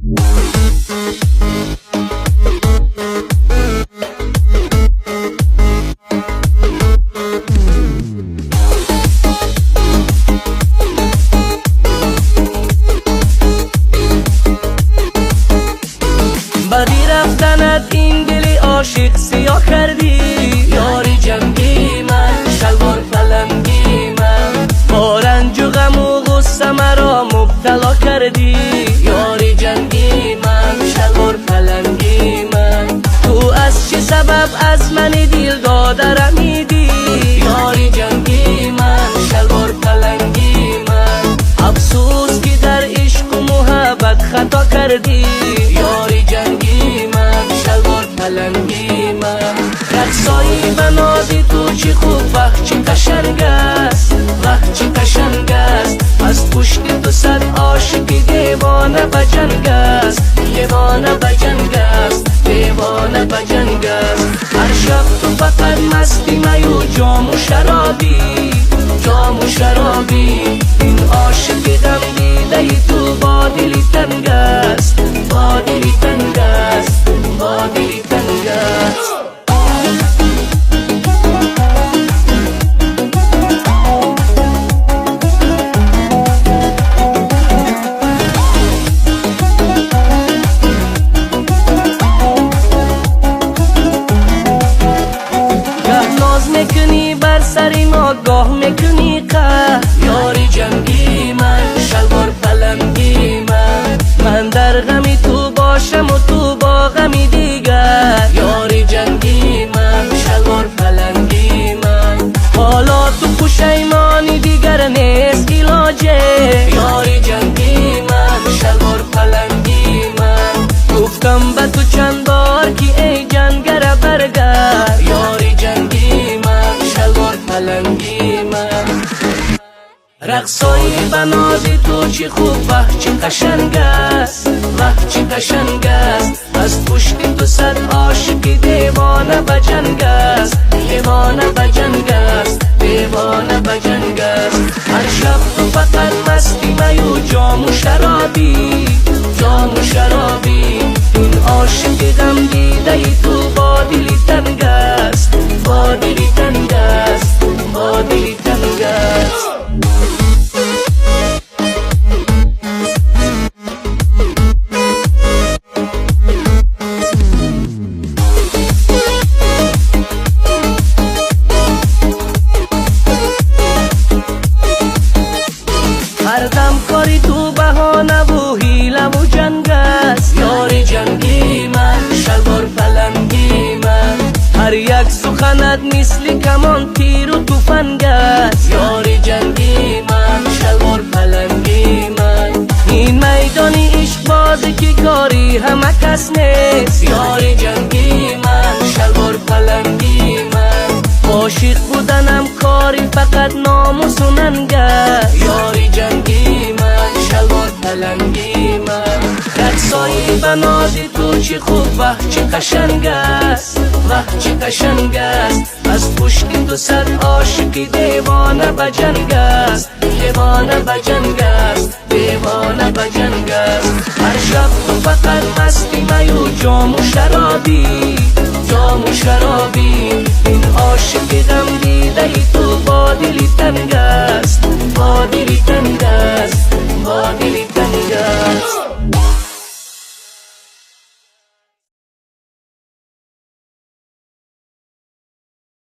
بدی رفتنت این دل عاشق سیاه کردی. یاری جنگی من، شلوار پلنگی من، با رنج و غم و غصه مرا مبتلا کردی. یاری جنگی من، شلوار پلنگی من، تو از چه سبب از من دل داده رمیدی. یاری جنگی من، شلوار پلنگی من، افسوس که در عشق و محبت خطا کردی. یاری جنگی من، شلوار پلنگی من، رقصایی بنازی تو چی خوب وقت چی قشنگ است، وقت چی قشنگ است. از پشت تو صد عاشقی دیوانه بجنگ است، دیوانه بجنگ است، دیوانه بجنگ است. هر شب تو فقط مستی می و جام و شرابی، جام و شرابی. این عاشقی غم دیده تو با دلی تنگ است، با دلی تنگ است، با دلی تنگ است. میکنی بر سر ما گاه میکنی قهر. یاری جنگی من، شلوار پلنگی من، من در غمی تو باشم و تو با غمی دیگر. یاری جنگی من، شلوار پلنگی من، حالا تو پشیمانی دیگر نیست علاجه. یاری جنگی من، شلوار پلنگی من، گفتم به تو چند بار که ای جنگر برگرد. یاری جنگی من، شلوار پلنگی من، رقصایی بنازی تو چی خوب وقت چی قشنگ است، وقت چی قشنگ است. از پشت تو صد عاشقی دیوانه بجنگ است، دیوانه بجنگ است، دیوانه بجنگ است. هر شب تو فقط مستی می و جام و شرابی، جام و شرابی. این عاشقی غم دیده تو با دلی تنگ است، با دلی تنگ است، با دلی تنگ است. هر دم کاری تو بهانه و حیله و جنگ است. یاری جنگی من، شلوار پلنگی من، هر یک سخنت مثل کمان تیر و تفنگ است. یاری جنگی من، شلوار پلنگی من، این میدان عشق بازی که کاری همه کس نیست. یاری جنگی من، شلوار پلنگی من، عاشق بودنم کاری فقط ناموس و ننگ است. یاری جنگی من، شلوار پلنگی من، رقصایی بنازی تو چی خوب وقت چی قشنگ است، وقت چی قشنگ است. از پشت تو صد عاشقی دیوانه بجنگ است، دیوانه بجنگ است، دیوانه بجنگ است. هر شب تو فقط مستی می و جام و شرابی، جام و شرابی. این عاشقی غم دیده تو با دلی تنگ است، با دلی تنگ است، با دلی تنگ است.